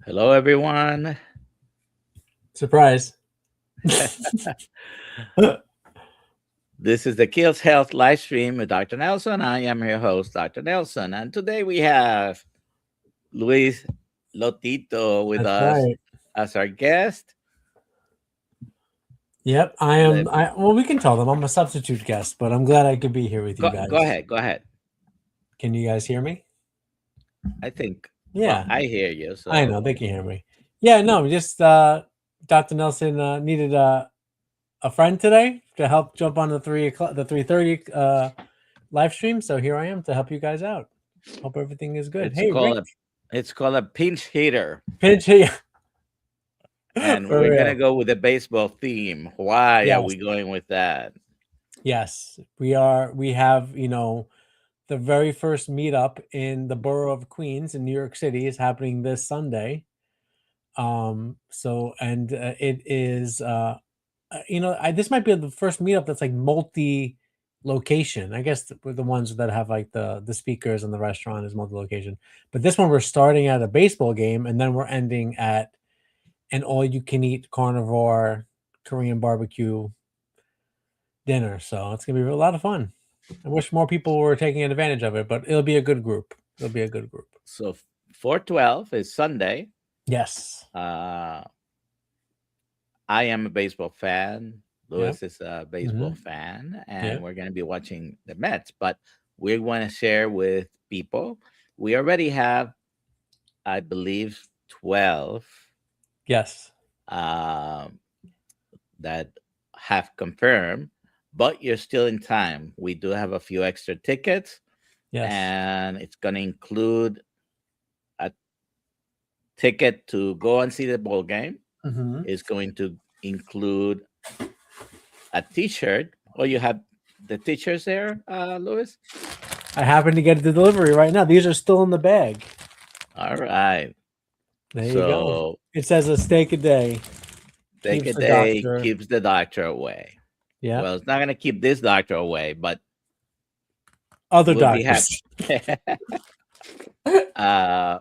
Hello, everyone. Surprise. This is the Kiltz Health live stream with Dr. Nelson. I am your host, Dr. Nelson. And today we have Luis Lotito with That's us right. as our guest. Yep, I am. Let- Well, we can tell them I'm a substitute guest, but I'm glad I could be here with you Go guys. ahead. Go ahead. Can you guys hear me? I think, well, Yeah, I hear you. I know So, they can hear me. Yeah, no, just Dr. Nelson needed a friend today to help jump on the 3:00, the 3:30 live stream. So here I am to help you guys out. Hope everything is good. it's Hey, Rick, called a pinch hitter. pinch here And for we're going to real. go with the baseball theme. Why are Yes, we going with that? yes, we are. We have the very first meetup in the borough of Queens in New York City is happening this Sunday. So and it is this might be the first meetup that's like multi location. I guess the ones that have like the speakers and the restaurant is multi location. But this one we're starting at a baseball game and then we're ending at an all you can eat carnivore Korean barbecue dinner. So it's gonna be a lot of fun. I wish more people were taking advantage of it, but it'll be a good group. It'll be a good group. So, 4/12 is Sunday. Yes. Uh, I am a baseball fan. Yep. Lewis is a baseball fan, and Yep. we're going to be watching the Mets. But we want to share with people. We already have, I believe, 12 Yes. um, that have confirmed, but you're still in time. We do have a few extra tickets, Yes. and it's going to include a ticket to go and see the ball game. Mm-hmm. It's going to include a T-shirt. Oh, you have the T-shirts there, Louis? I happen to get the delivery right now. These are still in the bag. All right. There you go. So It says a steak a day take keeps a the day doctor. keeps the doctor away. Yeah. Well, it's not going to keep this doctor away, but Other we'll be doctors. happy. uh,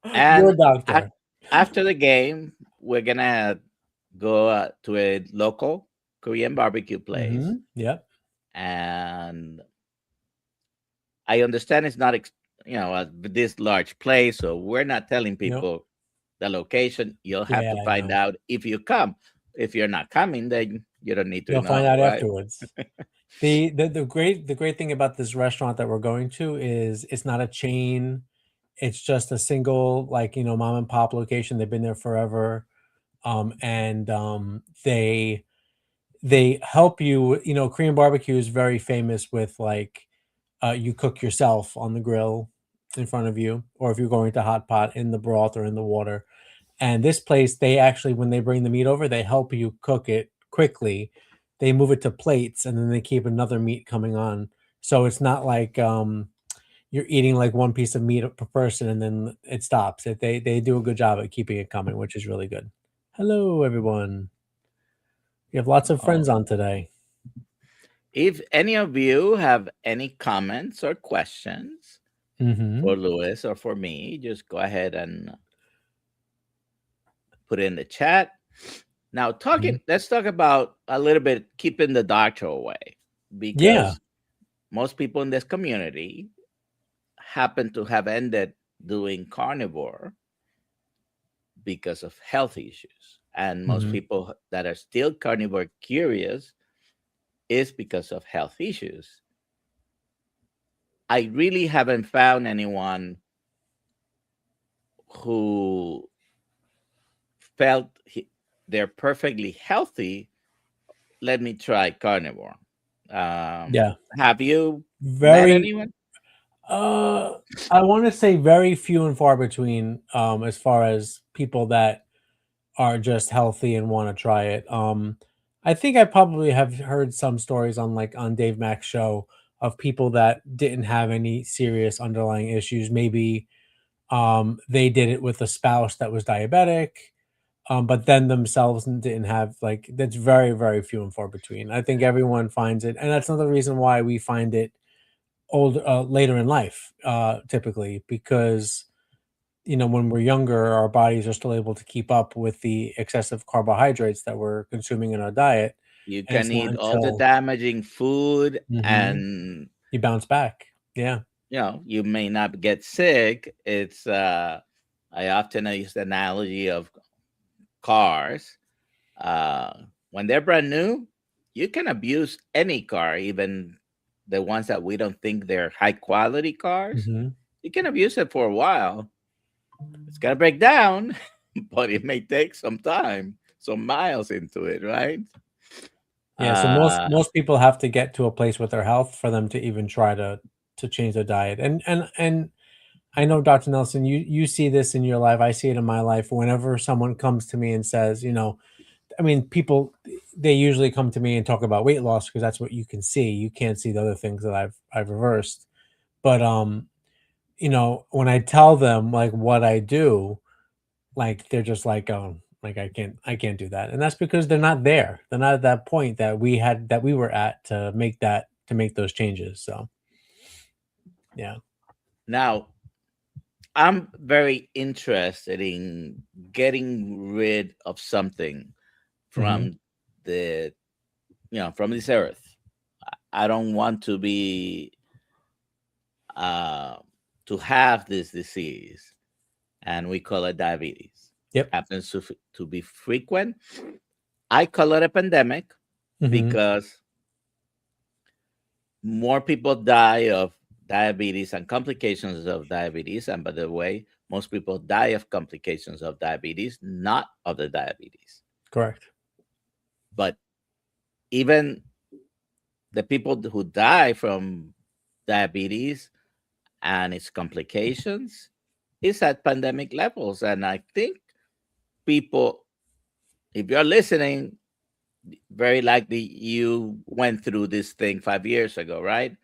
Your and doctor. after the game, we're gonna go to a local Korean barbecue place, Mm-hmm. Yep. and I understand it's not this large place, so we're not telling Yep. people the location. You'll have Yeah, to I find know. out if you come. If you're not coming, then you don't need to You'll find know, out right? afterwards. The great thing about this restaurant that we're going to is it's not a chain. It's just a single mom and pop location. They've been there forever. And they help you. Korean barbecue is very famous with you cook yourself on the grill in front of you, or if you're going to hot pot in the broth or in the water. And this place, they actually, when they bring the meat over, they help you cook it quickly. They move it to plates and then they keep another meat coming on. So it's not like you're eating like one piece of meat per person and then it stops. They do a good job at keeping it coming, which is really good. Hello, everyone. We have lots of Oh. friends on today. If any of you have any comments or questions Mm-hmm. for Louis or for me, just go ahead and put it in the chat. Now, let's talk about a little bit keeping the doctor away, Yeah. because most people in this community happen to have ended doing carnivore because of health issues. And most Mhm. people that are still carnivore curious is because of health issues. I really haven't found anyone who felt they're perfectly healthy. Let me try carnivore. Yeah. Have you met Very anyone? I want to say very few and far between as far as people that are just healthy and want to try it. I think I probably have heard some stories on Dave Mack's show of people that didn't have any serious underlying issues. Maybe they did it with a spouse that was diabetic, but then themselves didn't have that's very, very few and far between. I think everyone finds it, and that's another reason why we find it later in life, typically, because when we're younger, our bodies are still able to keep up with the excessive carbohydrates that we're consuming in our diet, You and can it's not eat all the until damaging food, Mhm. and You bounce back. Yeah. you may not get sick. It's I often use the analogy of cars. uh when they're brand new, you can abuse any car, even the ones that we don't think they're high quality cars. Mhm. You can abuse it for a while. It's gonna break down, but it may take some time, some miles into it, right? Yeah, so most uh most people have to get to a place with their health for them to even try to change their diet. And I know, Dr. Nelson, you see this in your life. I see it in my life. Whenever someone comes to me and says, I mean, people, they usually come to me and talk about weight loss because that's what you can see. You can't see the other things that I've reversed. But when I tell them like what I do, like they're just like, oh, like I can't do that. And that's because they're not there. They're not at that point that we were at to make those changes. So yeah. Now, I'm very interested in getting rid of something Hmm. from the from this earth. I don't want uh, to have this disease, and we call it diabetes. Yep. Happens to be frequent. I call it a pandemic Hmm. because more people die of diabetes and complications of diabetes. And by the way, most people die of complications of diabetes, not of the diabetes. Correct. But even the people who die from diabetes and its complications is at pandemic levels. And I think people, if you're listening, very likely you went through this thing 5 years ago, right?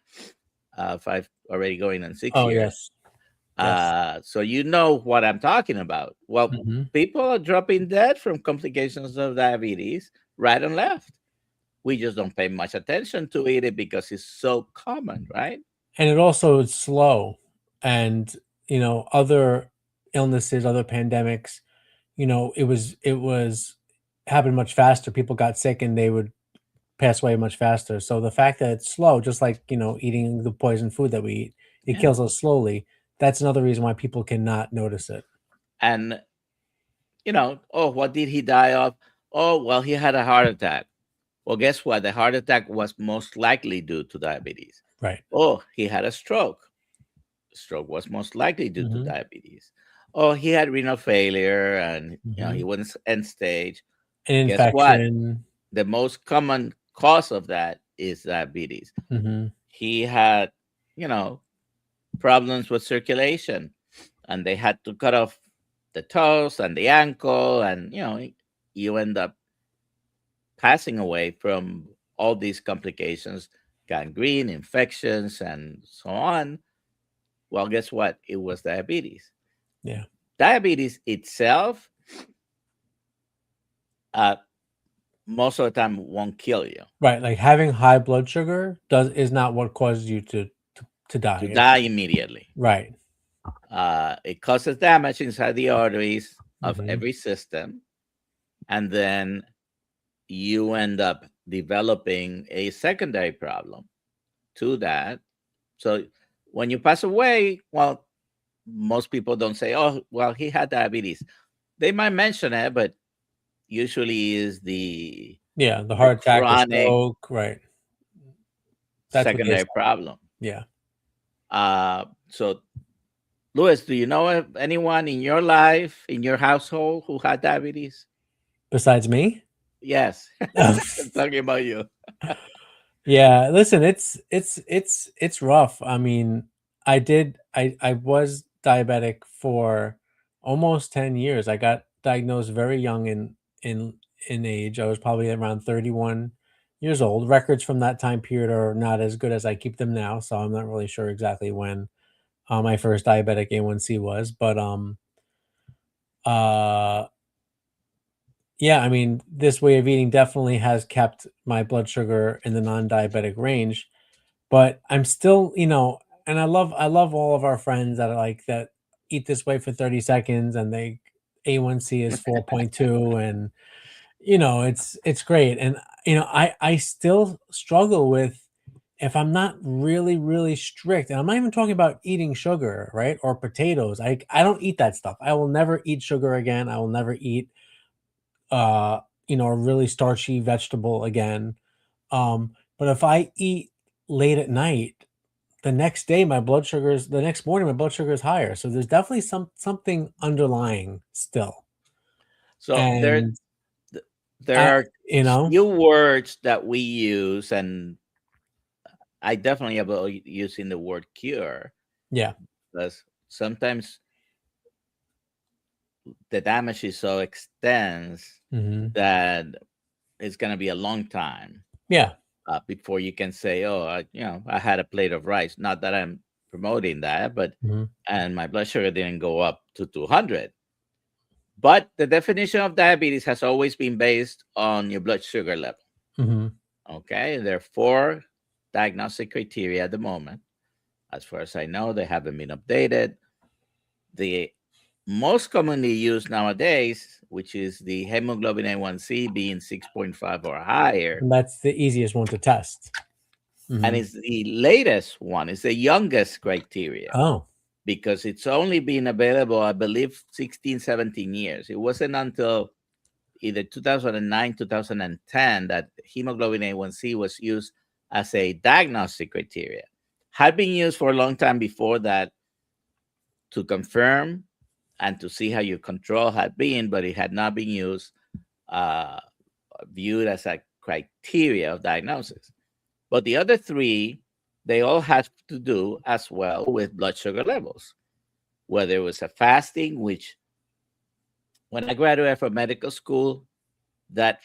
Five, already going on six Oh years. yes. Yes. So you know what I'm talking about. Well, Hmm. people are dropping dead from complications of diabetes right and left. We just don't pay much attention to it because it's so common, right? And it also is slow. And other illnesses, other pandemics, it was happened much faster. People got sick and they would pass away much faster. So the fact that it's slow, just like eating the poison food that we eat, it Yeah. kills us slowly. That's another reason why people cannot notice it. And, oh, what did he die of? Oh, well, he had a heart attack. Well, guess what? The heart attack was most likely due to diabetes. Right. Oh, he had a stroke. Stroke was most likely due to Hmm. diabetes. Oh, he had renal failure, and he Hmm. was end stage. An Guess what? infection. The most common cause of that is diabetes. Hmm. He had, you know, problems with circulation, and they had to cut off the toes and the ankle, and you end up passing away from all these complications, gangrene, infections, and so on. Well, guess what? It was diabetes. Yeah. Diabetes itself, uh, most of the time, won't kill you. Right. Like having high blood sugar is not what causes you to To die. die immediately. Right. It causes damage inside the arteries of Hmm. every system, and then you end up developing a secondary problem to that. So when you pass away, well, most people don't say, "Oh, well, he had diabetes." They might mention it, but usually is Yeah. The the heart attack, the chronic stroke. Right. That's what they secondary say. problem. Yeah. So, Louis, do you know of anyone in your life, in your household, who had diabetes? Besides me. Yes, I'm talking about you. Yeah, listen, it's rough. I mean, I was diabetic for almost 10 years. I got diagnosed very young in age. I was probably around 31 years old. Records from that time period are not as good as I keep them now, so I'm not really sure exactly when my first diabetic A1C was, but uh yeah, I mean, this way of eating definitely has kept my blood sugar in the non-diabetic range. but I'm still, and I love all of our friends that are like that eat this way for 30 seconds and they A1C is 4.2, and it's great. And I still struggle with, if I'm not really, really strict, and I'm not even talking about eating sugar, right? Or potatoes. I don't eat that stuff. I will never eat sugar again. I will never eat a really starchy vegetable again. But if I eat late at night, the next morning my blood sugar is higher. So there's definitely something underlying still. So And there I are you know, few words that we use, and I definitely avoid using the word cure, yeah. because sometimes the damage is so extensive Mhm. that it's going to be a long time Yeah. before you can say, "Oh, I had a plate of rice." Not that I'm promoting that, but Mhm. and my blood sugar didn't go up to 200. But the definition of diabetes has always been based on your blood sugar level. Mhm. Okay, there are four diagnostic criteria at the moment. As far as I know, they haven't been updated. The most commonly used nowadays, which is the hemoglobin A1C being 6.5 or higher, And that's the easiest one to test. and Mhm. it's the latest one, it's the youngest criteria Oh. because it's only been available, I believe, 16, 17 years. It wasn't until either 2009, 2010 that hemoglobin A1C was used as a diagnostic criteria. Had been used for a long time before that to confirm and to see how your control had been, but it had not been used, uh, viewed as a criteria of diagnosis. But the other three, they all have to do as well with blood sugar levels, whether it was a fasting, which when I graduated from medical school, that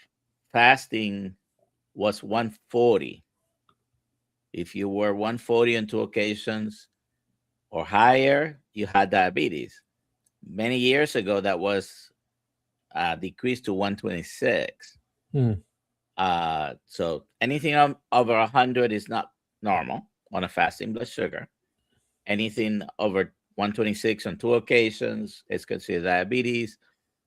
fasting was 140. If you were 140 on two occasions or higher, you had diabetes. Many years ago, that was decreased to 126. Hmm. So anything over 100 is not normal on a fasting blood sugar. Anything over 126 on two occasions is considered diabetes.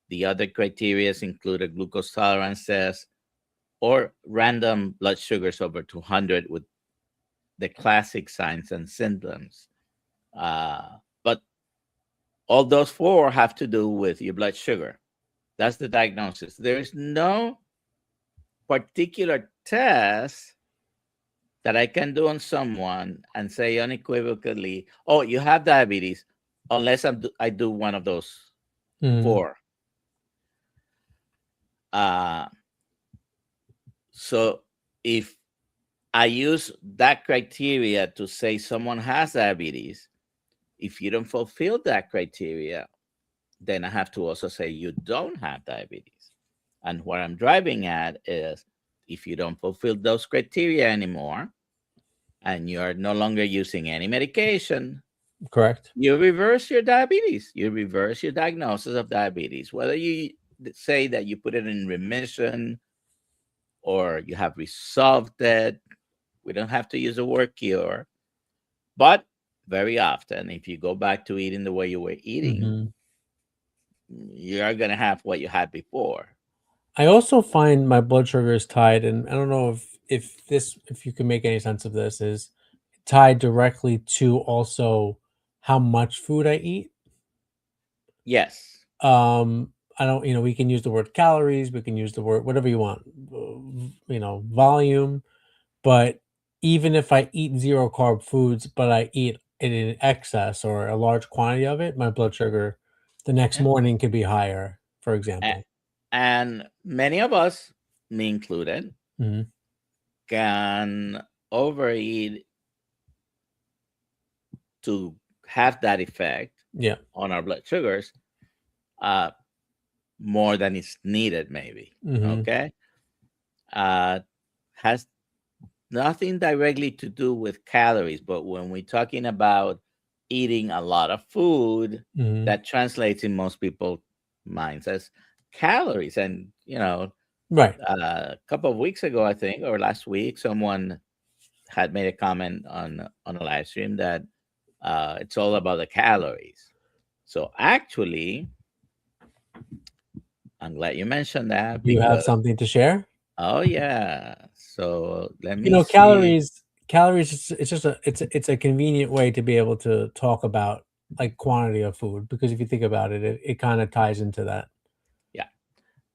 The other criteria include a glucose tolerance test or random blood sugars over 200 with the classic signs and symptoms. But all those four have to do with your blood sugar. That's the diagnosis. There is no particular test that I can do on someone and say unequivocally, "Oh, you have diabetes," unless I do one of those Mhm. four. Uh, so if I use that criteria to say someone has diabetes, if you don't fulfill that criteria, then I have to also say you don't have diabetes. And what I'm driving at is if you don't fulfill those criteria anymore and you're no longer using any medication, Correct. you reverse your diabetes. You reverse your diagnosis of diabetes, whether you say that you put it in remission or you have resolved it. We don't have to use the word cure, but very often, if you go back to eating the way you were eating, Mhm. you are going to have what you had before. I also find my blood sugar is tied, and I don't know if you can make any sense of this, is tied directly to also how much food I eat. Yes. I don't, we can use the word calories, we can use the word whatever you want, volume, but even if I eat zero carb foods, but I eat it in excess or a large quantity of it, my blood sugar the next Yeah. morning could be higher, for A- example. And many of us, me included, Mhm. can overeat to have that effect Yeah. on our blood sugars uh, more than is needed, maybe. Mhm. Okay. Uh, has nothing directly to do with calories, but when we're talking about eating a lot of food, Mhm. that translates in most people's minds as calories. And, Right. a couple of weeks ago, I think, or last week, someone had made a comment on a live stream that it's all about the calories. So actually, I'm glad you mentioned that You have because something to share? oh yeah. So let You me know, see. calories, it's just it's a convenient way to be able to talk about like quantity of food, because if you think about it, it kind of ties into that. Yeah.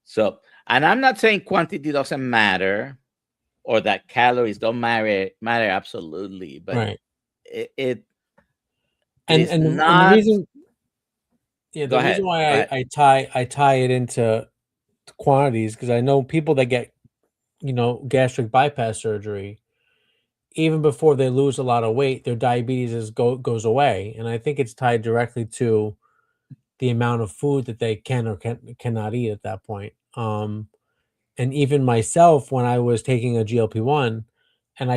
So, and I'm not saying quantity doesn't matter or that calories don't matter absolutely, but Right. it And is and the not. reason, yeah, Go the reason ahead. Go why ahead. I tie it into quantities, because I know people that get, you know, gastric bypass surgery, even before they lose a lot of weight, their diabetes goes away, and I think it's tied directly to the amount of food that they cannot eat at that point. And even myself, when I was taking a GLP-1 and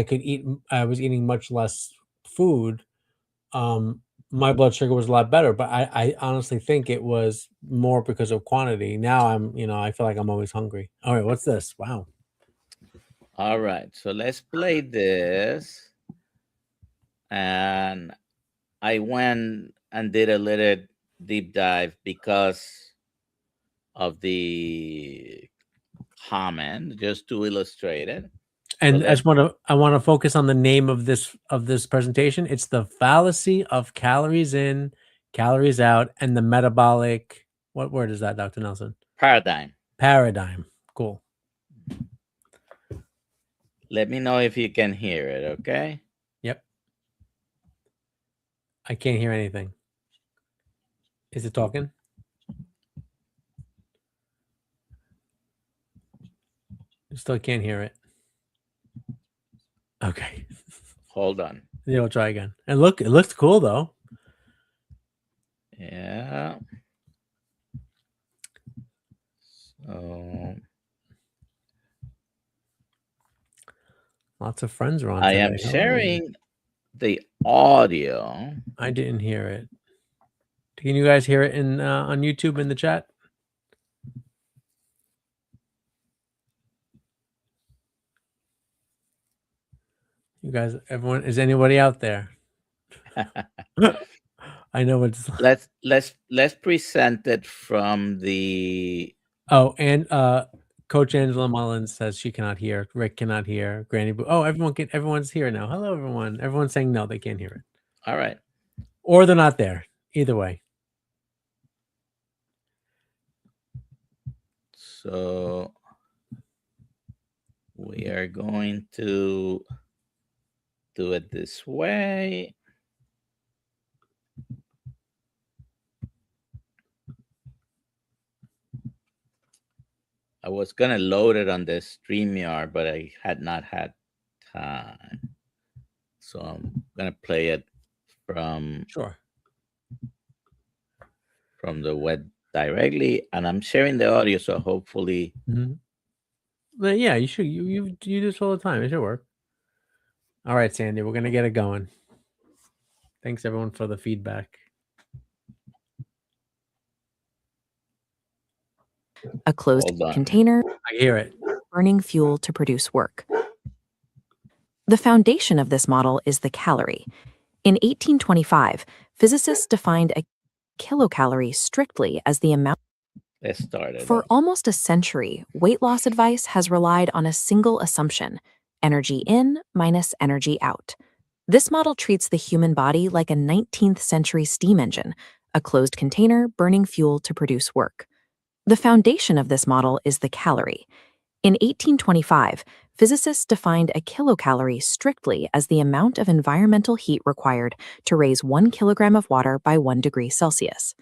I was eating much less food, um, my blood sugar was a lot better. But I honestly think it was more because of quantity. Now you know, I feel like I'm always hungry. All right, what's this? Wow. All right. So let's play this. And I went and did a little deep dive because of the comment, just to illustrate it. So And let I want to focus on the name of this presentation. It's the fallacy of calories in, calories out, and the metabolic. What word is that, Dr. Nelson? paradigm. Paradigm. Cool. Let me know if you can hear it, okay? Yep. I can't hear anything. Is it talking? I still can't hear it. Okay. Hold on. Yeah, we'll try again. And look, it looks cool though. Yeah. So Lots of friends are on I today. am Hello. sharing the audio. I didn't hear it. Can you guys hear it in on YouTube in the chat? You guys, everyone, is anybody out there? I know it's let's present it from the oh, and Coach Angela Mullins says she cannot hear. Rick cannot hear. Granny Boo. Oh, everyone's here now. Hello, everyone. Everyone's saying no, they can't hear it. all right. Or they're not there. Either way. So we are going to do it this way. I was gonna load it on the StreamYard, but I had not had time. So I'm gonna play it from Sure. the web directly, and I'm sharing the audio, so hopefully. But yeah, you should. You do this all the time. It should work. All right, Sandy, we're gonna get it going. Thanks everyone for the feedback. A closed container, I hear it. burning fuel to produce work. The foundation of this model is the calorie. In 1825, physicists defined a kilocalorie strictly as the amount. Let's start it. For almost a century, weight loss advice has relied on a single assumption: energy in minus energy out. This model treats the human body like a 19th century steam engine, a closed container burning fuel to produce work. The foundation of this model is the calorie. In 1825, physicists defined a kilocalorie strictly as the amount of environmental heat required to raise 1 kilogram of water by 1 degree Celsius.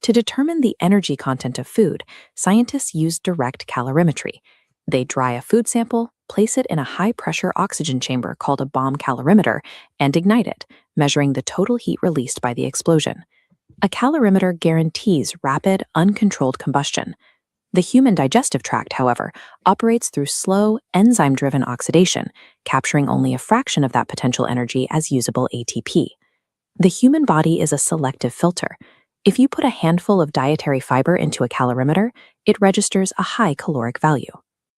To determine the energy content of food, scientists use direct calorimetry. They dry a food sample, place it in a high-pressure oxygen chamber called a bomb calorimeter, and ignite it, measuring the total heat released by the explosion. A calorimeter guarantees rapid, uncontrolled combustion. The human digestive tract, however, operates through slow, enzyme-driven oxidation, capturing only a fraction of that potential energy as usable ATP. The human body is a selective filter. If you put a handful of dietary fiber into a calorimeter, it registers a high caloric value.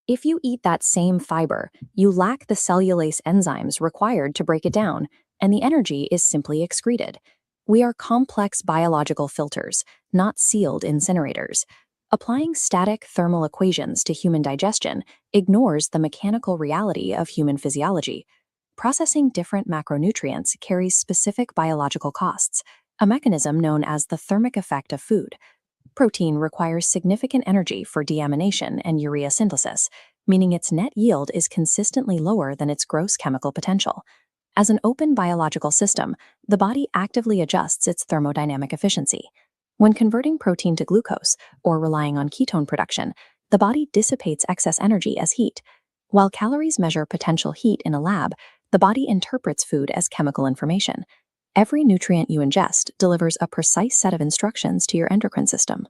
If you eat that same fiber, you lack the cellulase enzymes required to break it down, and the energy is simply excreted. We are complex biological filters, not sealed incinerators. Applying static thermal equations to human digestion ignores the mechanical reality of human physiology. Processing different macronutrients carries specific biological costs, a mechanism known as the thermic effect of food. Protein requires significant energy for deamination and urea synthesis, meaning its net yield is consistently lower than its gross chemical potential. As an open biological system, the body actively adjusts its thermodynamic efficiency. When converting protein to glucose, or relying on ketone production, the body dissipates excess energy as heat. While calories measure potential heat in a lab, the body interprets food as chemical information. Every nutrient you ingest delivers a precise set of instructions to your endocrine system.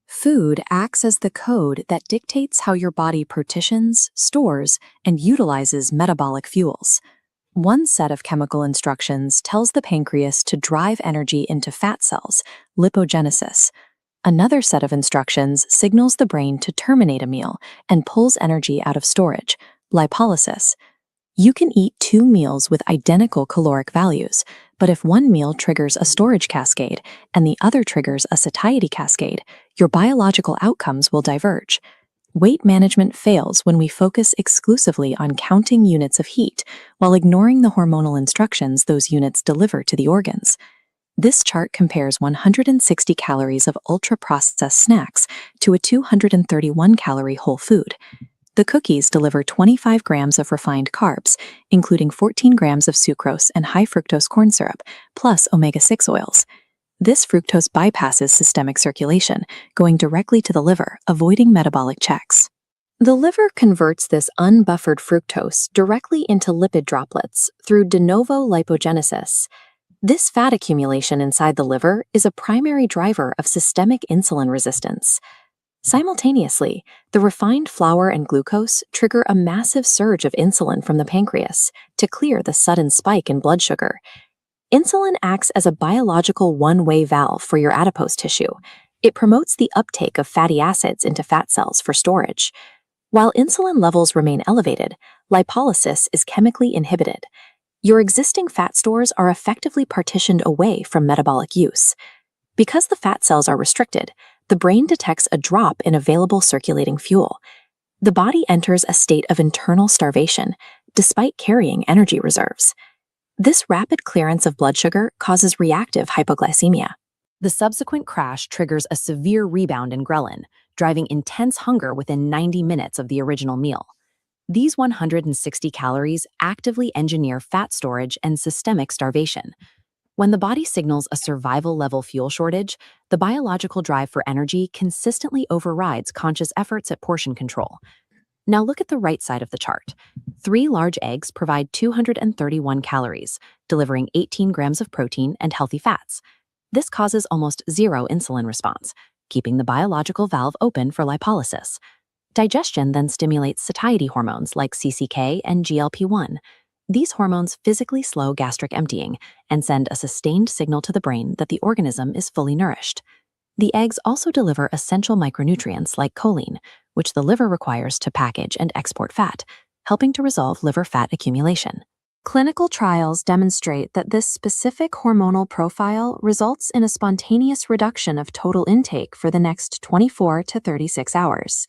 Food acts as the code that dictates how your body partitions, stores, and utilizes metabolic fuels. One set of chemical instructions tells the pancreas to drive energy into fat cells, lipogenesis. Another set of instructions signals the brain to terminate a meal and pulls energy out of storage, lipolysis. You can eat 2 meals with identical caloric values, but if one meal triggers a storage cascade and the other triggers a satiety cascade, your biological outcomes will diverge. Weight management fails when we focus exclusively on counting units of heat while ignoring the hormonal instructions those units deliver to the organs. This chart compares 160 calories of ultra-processed snacks to a 231-calorie whole food. The cookies deliver 25 grams of refined carbs, including 14 grams of sucrose and high fructose corn syrup, plus omega-6 oils. This fructose bypasses systemic circulation, going directly to the liver, avoiding metabolic checks. The liver converts this unbuffered fructose directly into lipid droplets through de novo lipogenesis. This fat accumulation inside the liver is a primary driver of systemic insulin resistance. Simultaneously, the refined flour and glucose trigger a massive surge of insulin from the pancreas to clear the sudden spike in blood sugar. Insulin acts as a biological one-way valve for your adipose tissue. It promotes the uptake of fatty acids into fat cells for storage. While insulin levels remain elevated, lipolysis is chemically inhibited. Your existing fat stores are effectively partitioned away from metabolic use. Because the fat cells are restricted, the brain detects a drop in available circulating fuel. The body enters a state of internal starvation, despite carrying energy reserves. This rapid clearance of blood sugar causes reactive hypoglycemia. The subsequent crash triggers a severe rebound in ghrelin, driving intense hunger within 90 minutes of the original meal. These 160 calories actively engineer fat storage and systemic starvation. When the body signals a survival-level fuel shortage, the biological drive for energy consistently overrides conscious efforts at portion control. Now look at the right side of the chart. 3 large eggs provide 231 calories, delivering 18 grams of protein and healthy fats. This causes almost zero insulin response, keeping the biological valve open for lipolysis. Digestion then stimulates satiety hormones like CCK and GLP-1. These hormones physically slow gastric emptying and send a sustained signal to the brain that the organism is fully nourished. The eggs also deliver essential micronutrients like choline, which the liver requires to package and export fat, helping to resolve liver fat accumulation. Clinical trials demonstrate that this specific hormonal profile results in a spontaneous reduction of total intake for the next 24 to 36 hours.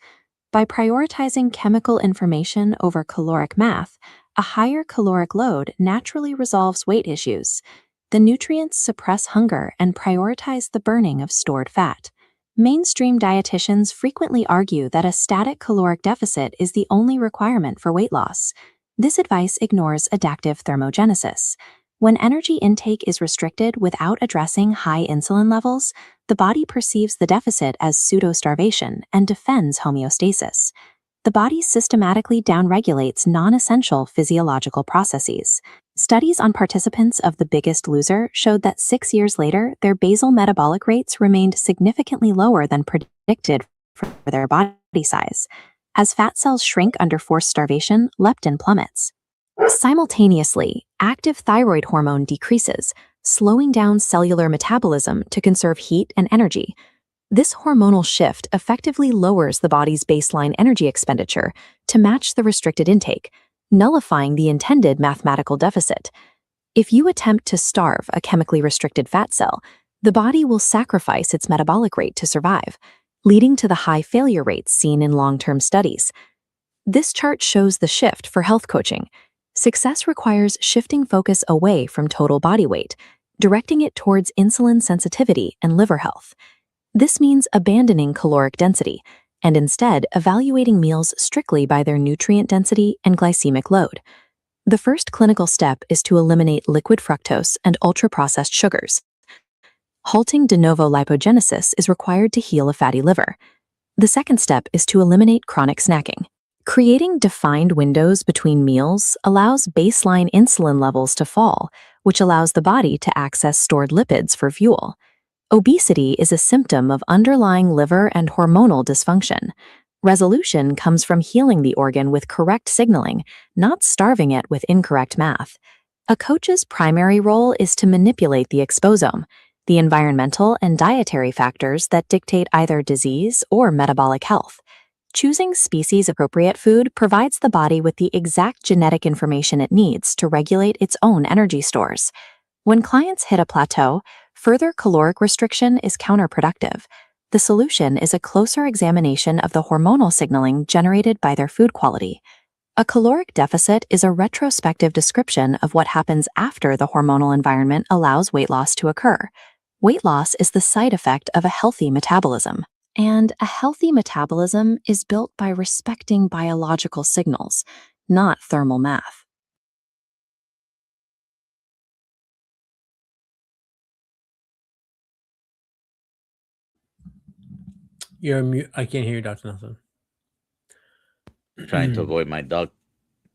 By prioritizing chemical information over caloric math, a higher caloric load naturally resolves weight issues. The nutrients suppress hunger and prioritize the burning of stored fat. Mainstream dietitians frequently argue that a static caloric deficit is the only requirement for weight loss. This advice ignores adaptive thermogenesis. When energy intake is restricted without addressing high insulin levels, the body perceives the deficit as pseudo-starvation and defends homeostasis. The body systematically downregulates non-essential physiological processes. Studies on participants of The Biggest Loser showed that 6 years later, their basal metabolic rates remained significantly lower than predicted for their body size. As fat cells shrink under forced starvation, leptin plummets. Simultaneously, active thyroid hormone decreases, slowing down cellular metabolism to conserve heat and energy. This hormonal shift effectively lowers the body's baseline energy expenditure to match the restricted intake, nullifying the intended mathematical deficit. If you attempt to starve a chemically restricted fat cell, the body will sacrifice its metabolic rate to survive, leading to the high failure rates seen in long-term studies. This chart shows the shift for health coaching. Success requires shifting focus away from total body weight, directing it towards insulin sensitivity and liver health. This means abandoning caloric density and instead evaluating meals strictly by their nutrient density and glycemic load. The first clinical step is to eliminate liquid fructose and ultra-processed sugars. Halting de novo lipogenesis is required to heal a fatty liver. The second step is to eliminate chronic snacking. Creating defined windows between meals allows baseline insulin levels to fall, which allows the body to access stored lipids for fuel. Obesity is a symptom of underlying liver and hormonal dysfunction. Resolution comes from healing the organ with correct signaling, not starving it with incorrect math. A coach's primary role is to manipulate the exposome, the environmental and dietary factors that dictate either disease or metabolic health. Choosing species-appropriate food provides the body with the exact genetic information it needs to regulate its own energy stores. When clients hit a plateau, further caloric restriction is counterproductive. The solution is a closer examination of the hormonal signaling generated by their food quality. A caloric deficit is a retrospective description of what happens after the hormonal environment allows weight loss to occur. Weight loss is the side effect of a healthy metabolism. And a healthy metabolism is built by respecting biological signals, not thermal math. You're mute. I can't hear you, Dr. Nelson. Trying to avoid my dog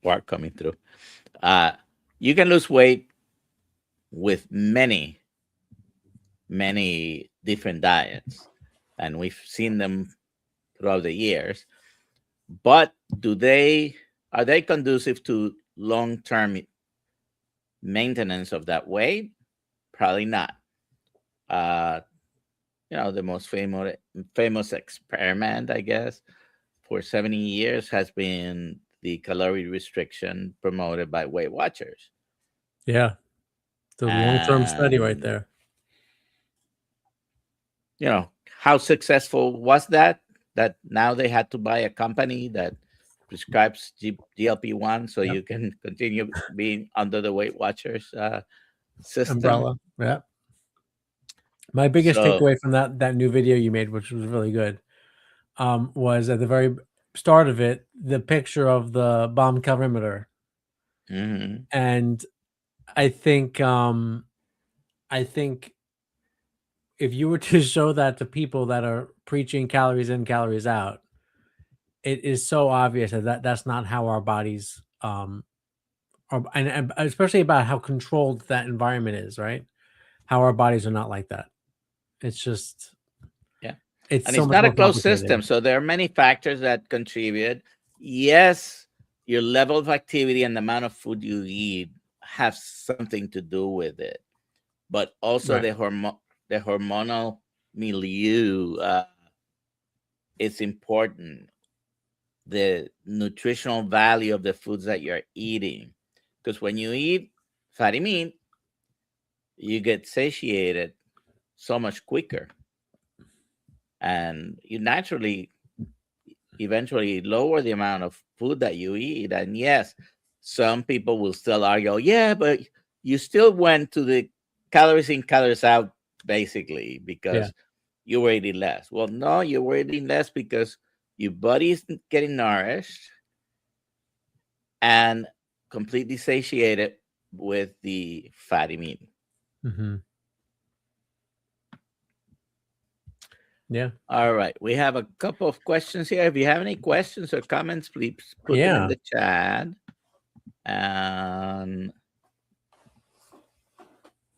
bark coming through. You can lose weight with many different diets, and we've seen them throughout the years. But are they conducive to long-term maintenance of that weight? Probably not. The most famous experiment, I guess, for 70 years has been the calorie restriction promoted by Weight Watchers. Yeah. The long-term study right there. How successful was that? That now they had to buy a company that prescribes GLP-1 so you can continue being under the Weight Watchers system. Umbrella. Yeah. My biggest takeaway from that new video you made, which was really good, was at the very start of it, the picture of the bomb calorimeter. Mm-hmm. And I think if you were to show that to people that are preaching calories in, calories out, it is so obvious that that's not how our bodies are, and especially about how controlled that environment is, right? How our bodies are not like that. It's just, it's not a closed system, so there are many factors that contribute. Yes, your level of activity and the amount of food you eat have something to do with it, but also the hormonal milieu is important. The nutritional value of the foods that you're eating, because when you eat fatty meat, you get satiated so much quicker, and you naturally eventually lower the amount of food that you eat. And yes, some people will still argue, yeah, but you still went to the calories in, calories out, basically, because you were eating less. Well, no, you were eating less because your body isn't getting nourished and completely satiated with the fatty meat. Mm-hmm. Yeah. All right. We have a couple of questions here. If you have any questions or comments, please put them in the chat. And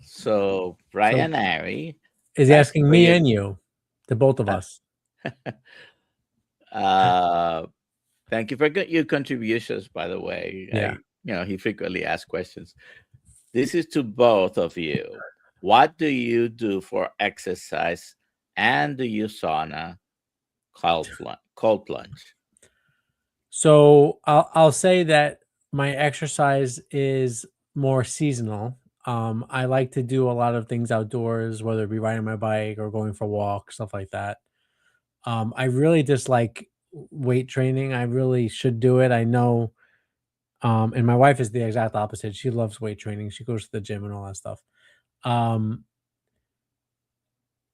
so Brian Ari is asking me and you, the both of us. Thank you for your contributions, by the way. He frequently asks questions. This is to both of you. What do you do for exercise And do you sauna, cold plunge? So I'll say that my exercise is more seasonal. I like to do a lot of things outdoors, whether it be riding my bike or going for walks, stuff like that. I really dislike weight training. I really should do it. I know. And my wife is the exact opposite. She loves weight training. She goes to the gym and all that stuff. Um,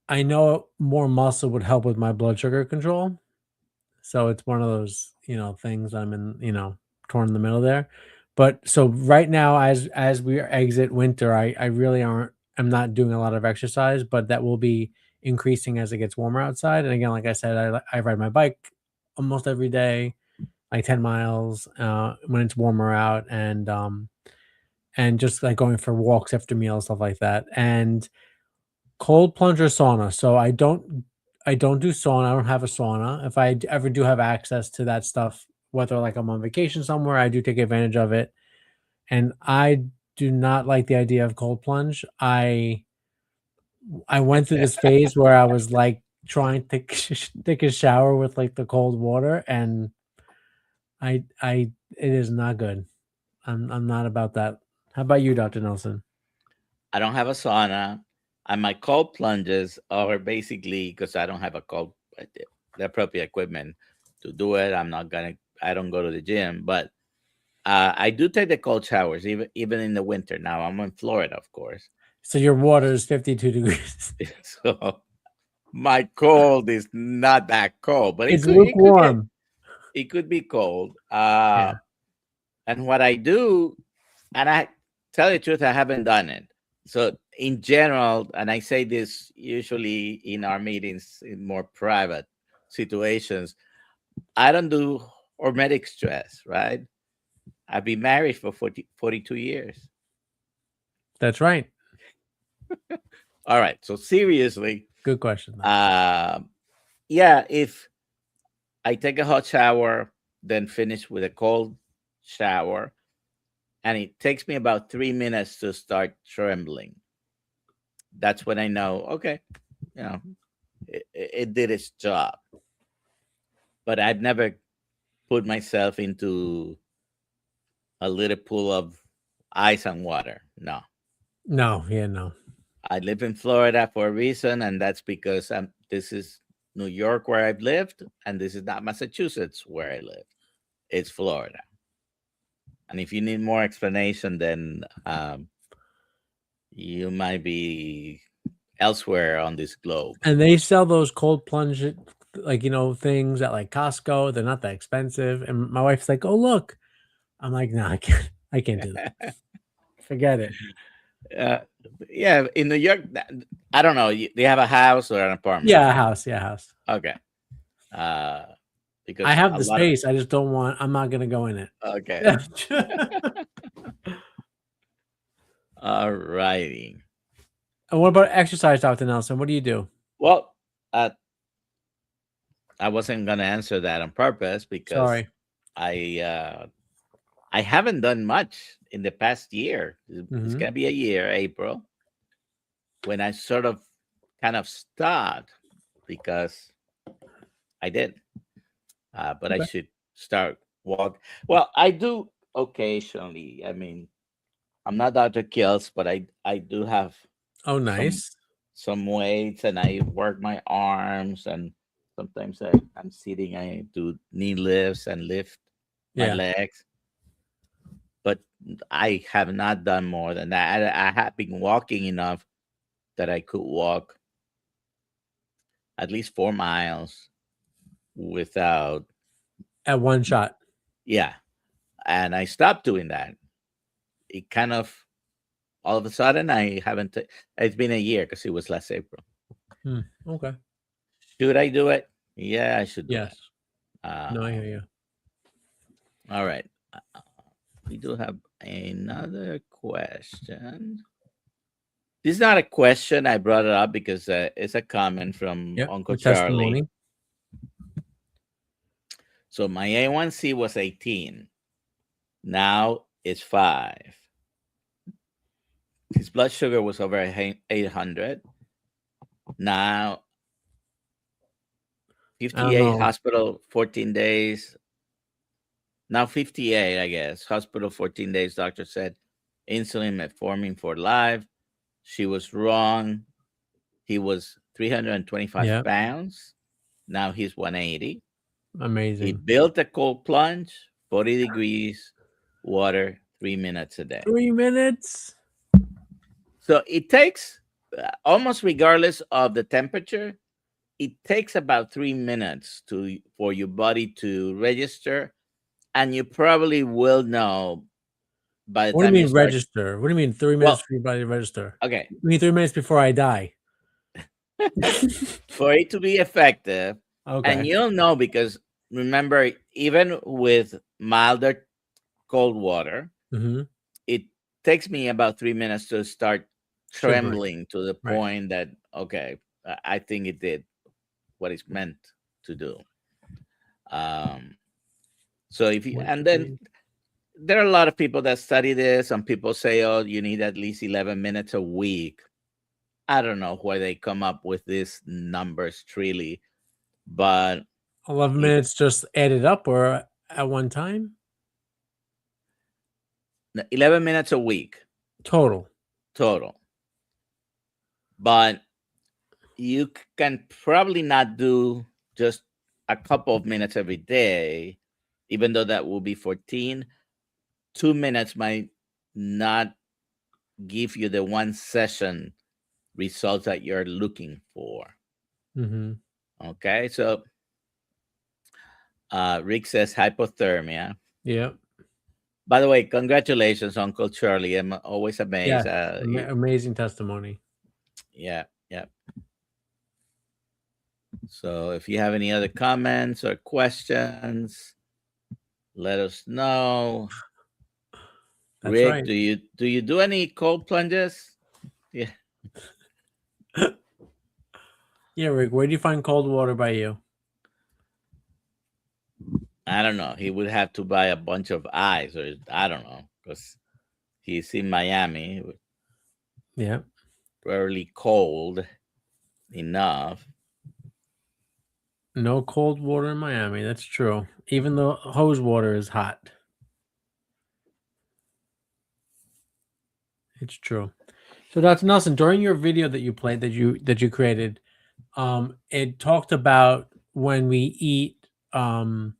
I know more muscle would help with my blood sugar control. So it's one of those, things I'm in, torn in the middle there. But so right now, as we exit winter, I really I'm not doing a lot of exercise, but that will be increasing as it gets warmer outside. And again, like I said, I ride my bike almost every day, like 10 miles when it's warmer out, and just like going for walks after meals, stuff like that. And cold plunge or sauna. So I don't do sauna. I don't have a sauna. If I ever do have access to that stuff, whether like I'm on vacation somewhere, I do take advantage of it. And I do not like the idea of cold plunge. I went through this phase where I was like trying to take a shower with like the cold water, and it is not good. I'm not about that. How about you, Dr. Nelson? I don't have a sauna, and my cold plunges are basically because I don't have the appropriate equipment to do it. I don't go to the gym, but I do take the cold showers even in the winter. Now I'm in Florida, of course, So your water is 52 degrees. so my cold is not that cold, but It's lukewarm. it could be cold. Yeah. And what I do, and I tell you the truth, I haven't done it. So in general, and I say this usually in our meetings in more private situations, I don't do hormetic stress, right? I've been married for 42 years. That's right. All right. So seriously, Good question. yeah, if I take a hot shower, then finish with a cold shower, and it takes me about 3 minutes to start trembling, that's when I know, okay, it did its job. But I've never put myself into a little pool of ice and water. No. No, yeah, no. I live in Florida for a reason, and that's because this is New York where I've lived, and this is not Massachusetts where I live. It's Florida. And if you need more explanation, then you might be elsewhere on this globe. And they sell those cold plunge things at like Costco. They're not that expensive. And my wife's like, "Oh, look." I'm like, "No, I can't do that. Forget it." Yeah, in New York, I don't know. They have a house or an apartment? Yeah, a house. Yeah, house. Okay. Because I have the space. I just don't want. I'm not gonna go in it. Okay. All righty. And what about exercise, Dr. Nelson? What do you do? Well, I wasn't gonna answer that on purpose because Sorry. I haven't done much in the past year. It's gonna be a year, April, when I sort of kind of stopped because I did. But I should start walk. Well, I do occasionally. I mean, I'm not Dr. Kiltz, but I do have nice some weights, and I work my arms, and sometimes I'm sitting. I do knee lifts and lift my legs. But I have not done more than that. I have been walking enough that I could walk at least 4 miles without at one shot. Yeah. And I stopped doing that. It kind of all of a sudden I haven't it's been a year because it was last April. Okay. Should I do it? Yeah, I should do it. No, I hear you. All right. We do have another question. This is not a question. I brought it up because it's a comment from Uncle Charlie. So my A1C was 18. Now it's 5. His blood sugar was over 800. Now I don't 58 know. hospital, 14 days. Now 58, I guess. Hospital 14 days. Doctor said insulin metformin for life. She was wrong. He was 325 Yeah, pounds. Now he's 180. He amazing. built a cold plunge, 40 degrees, water, 3 minutes a day. 3 minutes. So it takes, almost regardless of the temperature, it takes about 3 minutes for your body to register, and you probably will know by the What do you time you mean start. register? What do you mean 3 minutes Well, for your body to register? okay, You mean 3 minutes before I die? for it to be effective, and Okay. you'll know because remember, even with milder cold water, Mm-hmm. it takes me about 3 minutes to start Shivering. trembling to the Right. point that, okay, I think it did what it's meant to do. Um, so if you, and then there are a lot of people that study this. Some people say, oh, you need at least 11 minutes a week. I don't know why they come up with these numbers, really, but 11 if minutes just added up or at one time? 11 minutes a week Total. total. But you can probably not do just a couple of minutes every day, even though that will be 14. 2 minutes might not give you the one session results that you're looking for. Mm-hmm. Okay, so Rick says hypothermia. Yeah. By the way, congratulations, Uncle Charlie. I'm always amazed. Yeah. Amazing testimony. Yeah, yeah. So if you have any other comments or questions, let us know. That's Rick, right. do you do any cold plunges? Yeah. Yeah, Rick, where do you find cold water by you? I don't know. He would have to buy a bunch of ice, or I don't know, because he's in Miami, Yeah. probably cold enough. No cold water in Miami. That's true. Even though hose water is hot. It's true. So Dr. Nelson, during your video that you played that you created, it talked about when we eat low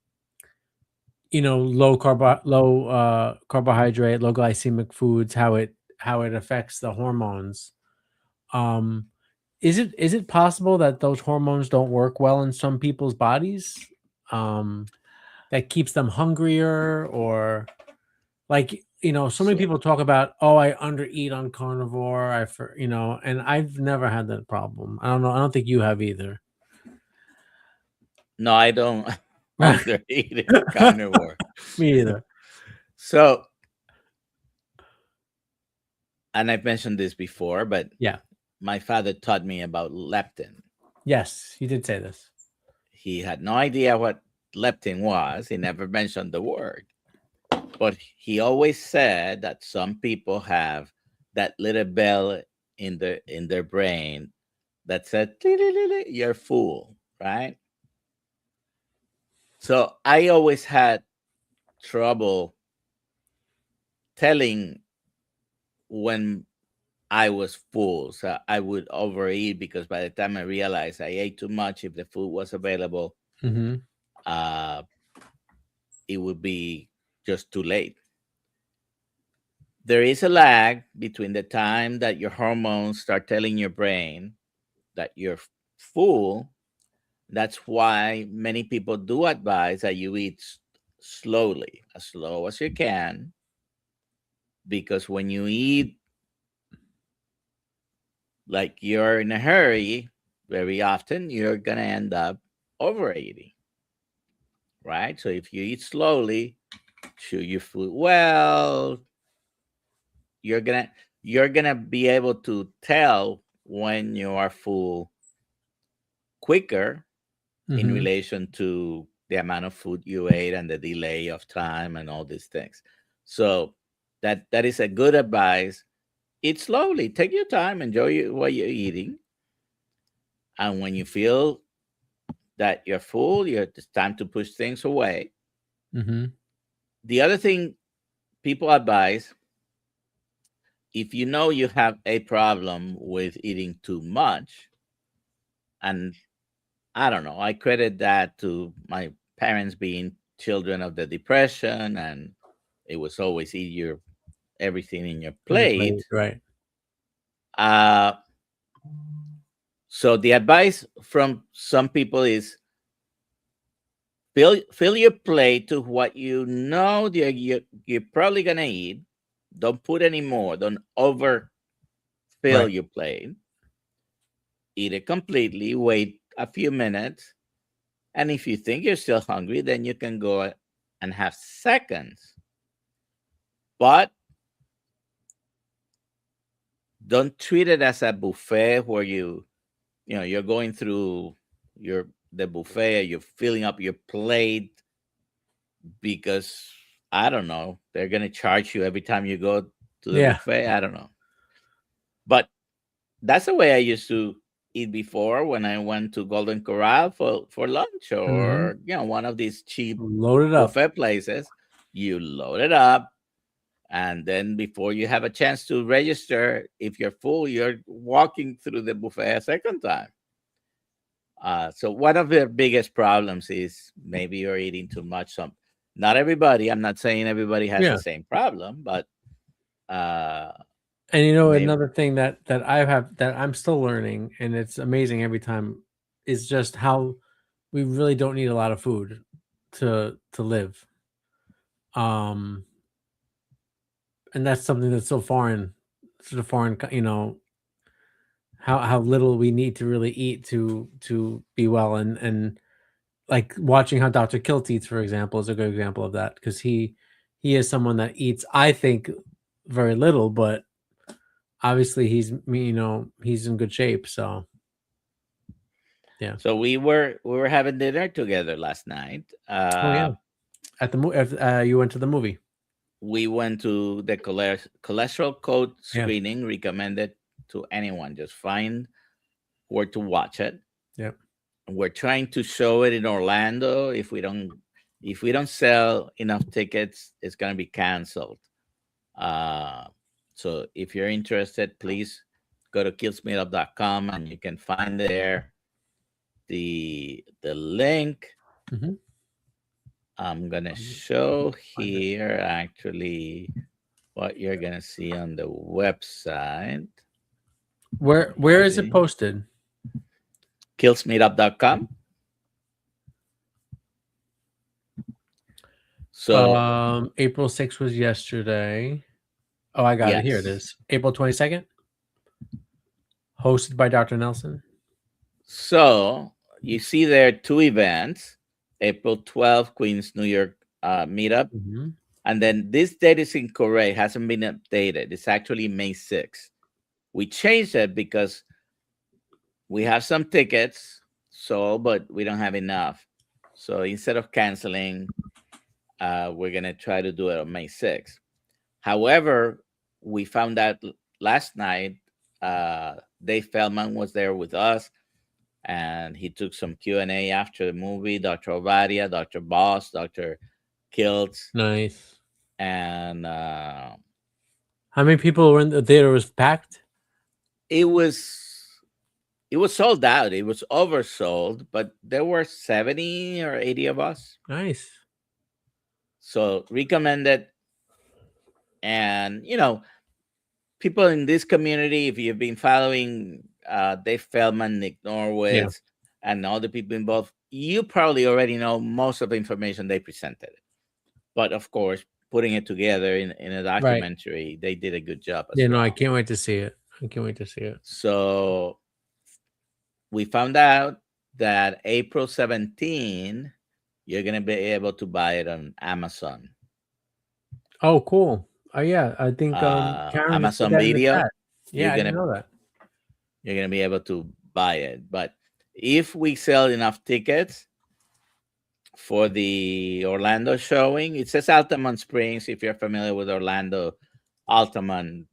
carbohydrate, low glycemic foods, how it affects the hormones. Is it possible that those hormones don't work well in some people's bodies? That keeps them hungrier, or like, so many people talk about, oh, I undereat on carnivore, and I've never had that problem. I don't know. I don't think you have either. No, I don't undereat carnivore. Me either. So, and I've mentioned this before, but Yeah. my father taught me about leptin. Yes, you did say this. He had no idea what leptin was. He never mentioned the word. But he always said that some people have that little bell in their brain that said, you're full, right? So I always had trouble telling when I was full. So I would overeat because by the time I realized I ate too much, if the food was available, Mm-hmm. It would be just too late. There is a lag between the time that your hormones start telling your brain that you're full. That's why many people do advise that you eat slowly, as slow as you can, because when you eat like you're in a hurry, very often you're going to end up overeating, right? So if you eat slowly, chew your food well, you're gonna be able to tell when you are full quicker in Mm-hmm. relation to the amount of food you ate and the delay of time and all these things. So that is a good advice. Eat slowly, take your time, enjoy what you're eating, and when you feel that you're full, it's time to push things away. Mm-hmm. The other thing people advise, if you know you have a problem with eating too much, and I don't know, I credit that to my parents being children of the Depression, and it was always eat everything in your In your plate, plate. right? Uh, so the advice from some people is fill your plate to what you know you're probably gonna eat. Don't put any more. Don't overfill Right. your plate. Eat it completely. Wait a few minutes, and if you think you're still hungry, then you can go and have seconds. But don't treat it as a buffet where you're going through the buffet. You're filling up your plate because I don't know, they're gonna charge you every time you go to the Yeah. buffet. I don't know, but that's the way I used to eat before when I went to Golden Corral for lunch, Mm-hmm. or one of these cheap Load it up. buffet places. You load it up, and then before you have a chance to register, if you're full, you're walking through the buffet a second time. So one of the biggest problems is maybe you're eating too much. Not everybody. I'm not saying everybody has Yeah. the same problem, but uh, And maybe. another thing that I have that I'm still learning, and it's amazing every time, is just how we really don't need a lot of food to live. Um, and that's something that's so foreign, sort of foreign. How little we need to really eat to be well, and like watching how Dr. Kiltz eats, for example, is a good example of that, because he is someone that eats, I think, very little, but obviously he's in good shape. So yeah. So we were having dinner together last night. Oh yeah. At the you went to the movie. We went to the cholesterol code Yeah. screening, recommended to anyone. Just find where to watch it. Yep. We're trying to show it in Orlando. If we don't sell enough tickets, it's gonna be canceled. Uh, so if you're interested, please go to kiltzmeetup.com, and you can find there the link. Mm-hmm. I'm gonna show here actually what you're gonna see on the website. Where is it posted? Kiltzmeetup.com. So April 6th was yesterday. Oh, I got it. Here it yes. is. April 22nd. Hosted by Dr. Nelson. So you see there 2 events: April 12th, Queens, New York meetup, Mm-hmm. and then this date is incorrect. Hasn't been updated. It's actually May 6th. We changed it because we have some tickets sold, but we don't have enough. So instead of canceling, we're gonna try to do it on May 6th. However, we found out last night Dave Feldman was there with us, and he took some Q&A after the movie. Dr. Ovadia, Dr. Boss, Dr. Kiltz, Nice. and How many people were in the theater? Was packed? it was sold out. It was oversold, but there were 70 or 80 of us. Nice. So recommended. And people in this community, if you've been following Dave Feldman, Nick Norwitz, and all the people involved, you probably already know most of the information they presented. But of course, putting it together in a documentary, they did a good job as well. No, I can't wait to see it. So we found out that April 17, you're going to be able to buy it on Amazon. Oh, cool. Oh yeah, I think Karen Amazon Video. Yeah, I didn't know that. You're going to be able to buy it. But if we sell enough tickets for the Orlando showing, it says Altamont Springs. If you're familiar with Orlando, Altamont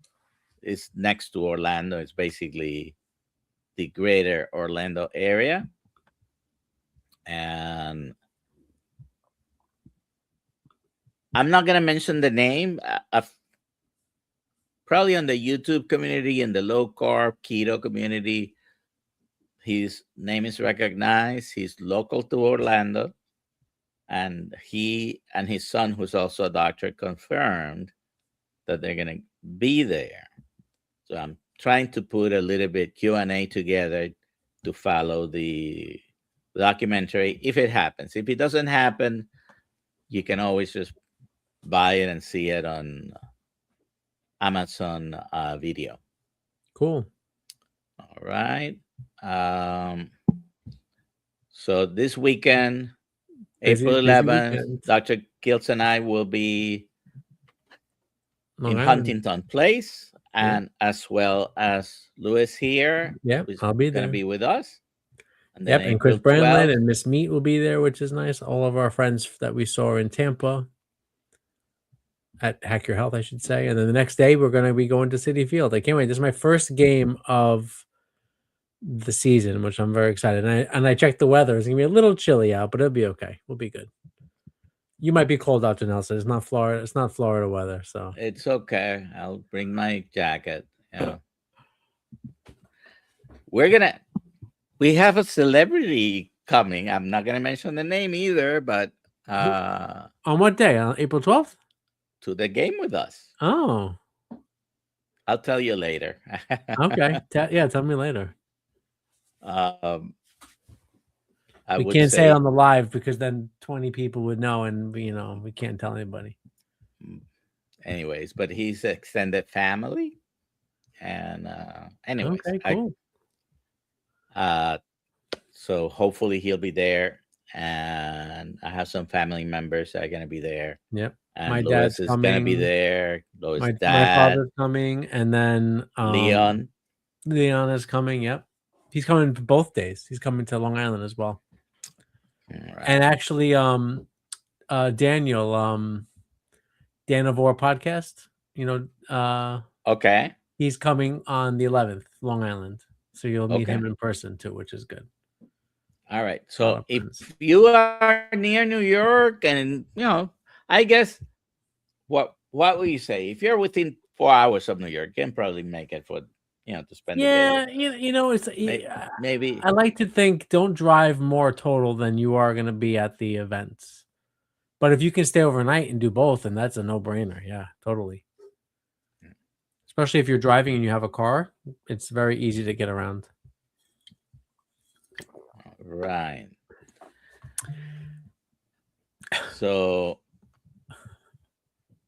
is next to Orlando. It's basically the greater Orlando area. and I'm not gonna mention the name. Probably on the YouTube community and the low carb keto community, his name is recognized. He's local to Orlando, and he and his son, who's also a doctor, confirmed that they're gonna be there. So I'm trying to put a little bit Q&A together to follow the documentary if it happens. If it doesn't happen, you can always just buy it and see it on Amazon Video. Cool. All right. So this weekend, Busy- April busy 11th, weekend. Dr. Kiltz and I will be Long in Island. Huntington Place, and as well as Louis here, Yeah, who's I'll be going to there. be with us. And Yep, then and Chris April Brandlin 12th, and Miss Meat will be there, which is nice. All of our friends that we saw in Tampa at Hack Your Health, I should say. And then the next day, we're going to be going to Citi Field. I can't wait. This is my first game of the season, which I'm very excited. And I checked the weather. It's going to be a little chilly out, but it'll be okay. We'll be good. You might be cold, Dr. Nelson. It's not Florida. It's not Florida weather, so it's okay. I'll bring my jacket. Yeah. We have a celebrity coming. I'm not gonna mention the name either, but on what day? On April 12th? to the game with us. Oh, I'll tell you later. okay. Tell me later. I We would can't say say it on the live because then 20 people would know, and we can't tell anybody. anyways, but he's extended family. And anyways, Okay, cool. So hopefully he'll be there, and I have some family members that are gonna be there. Yep. And My Louis dad's is gonna be coming. there. Louis' My dad, father's coming, and then Leon. Leon is coming. Yep, he's coming both days. He's coming to Long Island as well. Right. And actually, Daniel, Carnivore podcast. Okay. He's coming on the 11th, Long Island. So you'll meet Okay. him in person too, which is good. All right. lot So of if friends. you are near New York, and I guess what will you say? If you're within 4 hours of New York, you can probably make it for to spend the day. Yeah, it's Maybe. I like to think don't drive more total than you are going to be at the events. But if you can stay overnight and do both, then that's a no-brainer. Yeah, totally. Especially if you're driving and you have a car, it's very easy to get around. Right. So,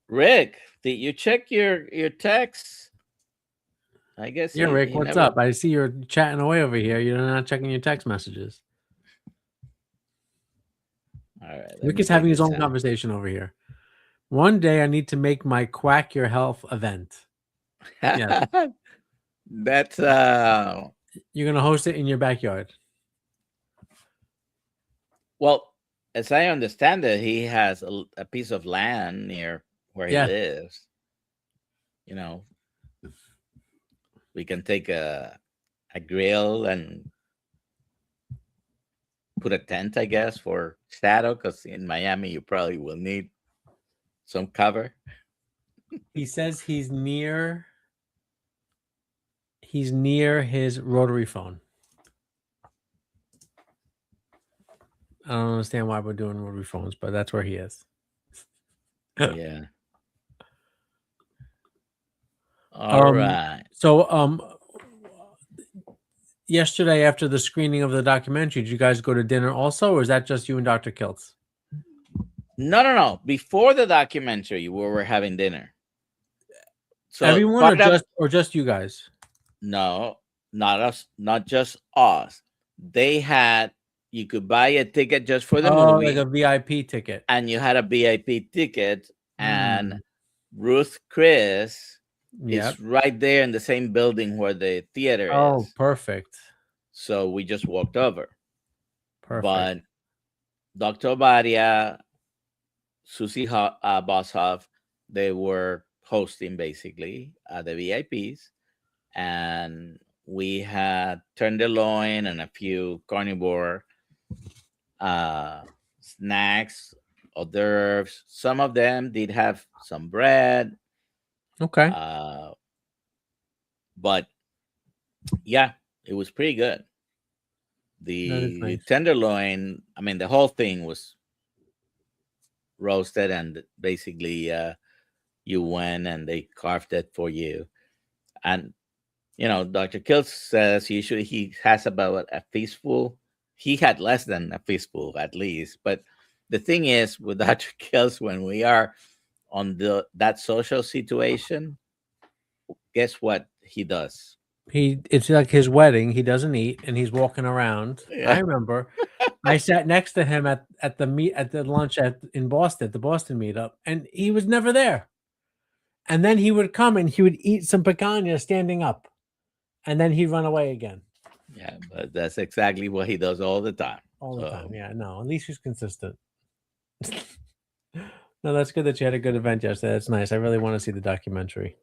Rick, did you check your text? I guess. Yeah, Rick, what's up? I see you're chatting away over here. You're not checking your text messages. All right. Rick is having his own conversation over here. One day I need to make my Quack Your Health event. Yeah. That's You're going to host it in your backyard. Well, as I understand it, he has a piece of land near where he lives. We can take a grill and put a tent, I guess, for shadow, because in Miami you probably will need some cover. He says he's near his rotary phone. I don't understand why we're doing rotary phones, but that's where he is. Yeah. All right. So yesterday after the screening of the documentary, did you guys go to dinner also, or is that just you and Dr. Kiltz? No. Before the documentary, we were having dinner. So everyone or just you guys? No, not us, not just us. They had, you could buy a ticket just for the movie. Like a VIP ticket. And you had a VIP ticket, and Ruth Chris is right there in the same building where the theater is. Oh, perfect. So we just walked over. Perfect. But Dr. Obadia, Susie Boshoff, they were hosting basically the VIPs. And we had tenderloin and a few carnivore snacks, hors d'oeuvres. Some of them did have some bread, Okay. but yeah, it was pretty good. That is The nice. tenderloin, I mean, the whole thing was roasted, and basically, you went and they carved it for you. And Dr. Kiltz says usually he has about a fistful. He had less than a fistful at least. But the thing is with Dr. Kiltz, when we are on that social situation, guess what he does? It's like his wedding. He doesn't eat and he's walking around. I Yeah. remember I sat next to him at the lunch in Boston, the Boston meetup, and he was never there. And then he would come and he would eat some picanha standing up, and then he'd run away again. Yeah, but that's exactly what he does all the time. All the time. Yeah, no, at least he's consistent. No, that's good that you had a good event yesterday. That's nice. I really want to see the documentary.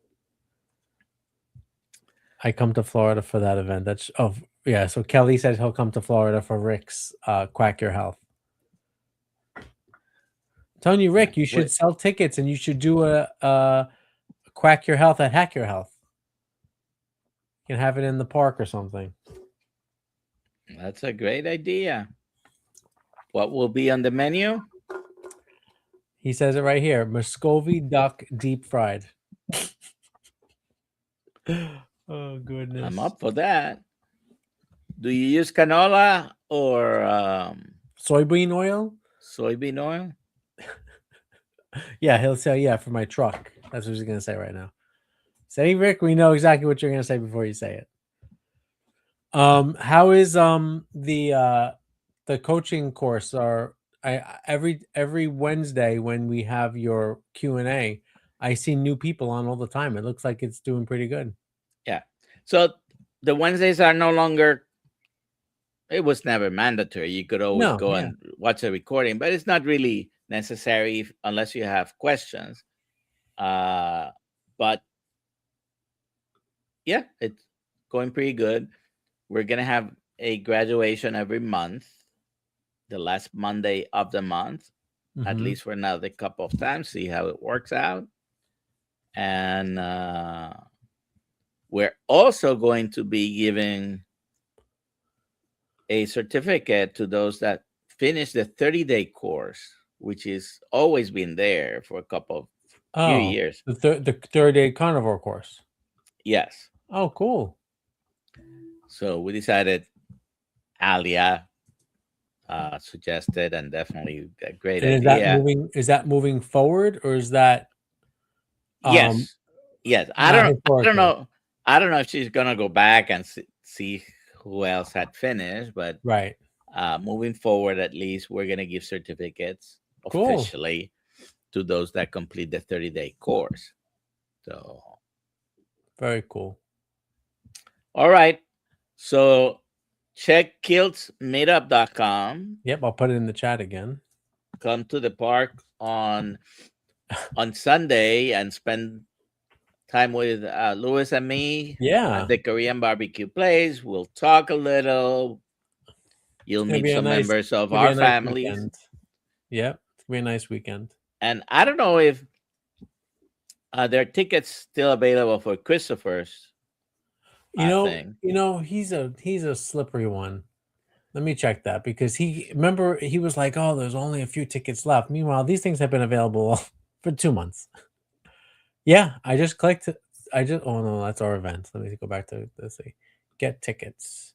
I come to Florida for that event. Yeah. So Kelly said he'll come to Florida for Rick's Quack Your Health. I'm telling you, Rick, you should sell tickets and you should do a Quack Your Health at Hack Your Health. You can have it in the park or something. That's a great idea. What will be on the menu? He says it right here: Muscovy duck deep fried. Oh goodness! I'm up for that. Do you use canola or soybean oil? Soybean oil? Yeah, he'll say for my truck. That's what he's gonna say right now. Say, Rick, we know exactly what you're gonna say before you say it. How is the coaching course? Every Wednesday when we have your Q&A, I see new people on all the time. It looks like it's doing pretty good. Yeah. So the Wednesdays are no longer. It was never mandatory. You could always go and watch a recording, but it's not really necessary unless you have questions. But yeah, it's going pretty good. We're gonna have a graduation every month, the last Monday of the month, at least for another couple of times. See how it works out. And we're also going to be giving a certificate to those that finish the 30-day course, which is always been there for a few years. The 30-day carnivore course. Yes. Oh, cool. So we decided Alia suggested, and definitely a great idea. Is that moving forward, or is that? Yes. I don't know. I don't know if she's gonna go back and see who else had finished, but right. Moving forward, at least we're gonna give certificates officially to those that complete the 30-day course. So very cool. All right. So check KiltzMeetup.com. Yep, I'll put it in the chat again. Come to the park on Sunday and spend time with Louis and me. Yeah. At the Korean barbecue place. We'll talk a little. You'll meet some members of our families. Weekend. Yep, it's gonna be a nice weekend. And I don't know if there are tickets still available for Christopher's. He's a slippery one. Let me check that, because he was like, oh, there's only a few tickets left. Meanwhile, these things have been available for 2 months. Yeah, I just clicked. Oh no, that's our event. Let me go back to let's see, get tickets.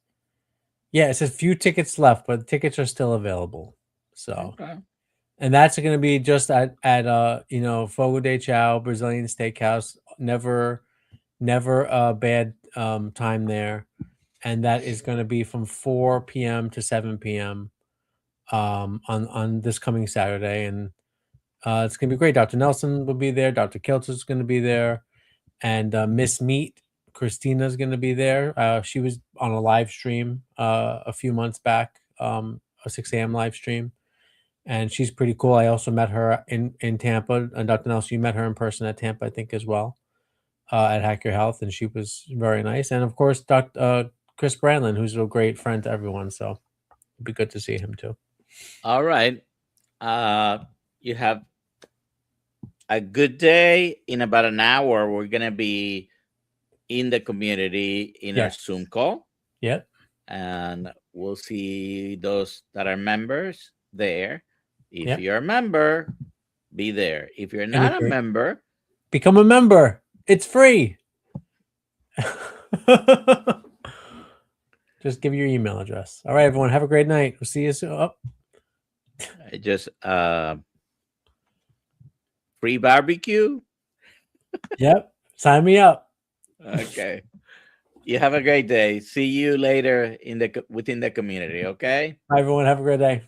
Yeah, it says few tickets left, but tickets are still available. So, and that's going to be just at Fogo de Chao Brazilian Steakhouse. Never a bad time there, and that is going to be from 4 p.m. to 7 p.m. On this coming Saturday, and it's going to be great. DoctorNelson will be there. Dr. Kiltz is going to be there, and Miss Meat Christina is going to be there. She was on a live stream a few months back, a 6 a.m. live stream, and she's pretty cool. I also met her in Tampa. And Dr. Nelson, you met her in person at Tampa, I think, as well, at Hack Your Health, and she was very nice. And of course, Chris Brandlin, who's a great friend to everyone, so it'd be good to see him too. All right. You have a good day. In about an hour, we're going to be in the community in our Yes. Zoom call. Yep. And we'll see those that are members there. If Yep. you're a member, be there. If you're And not if a you're- member, become a member. It's free. Just give your email address. All right, everyone. Have a great night. We'll see you soon. Oh, just free barbecue. yep. Sign me up. Okay. You have a great day. See you later within the community. Okay. Bye, everyone. Have a great day.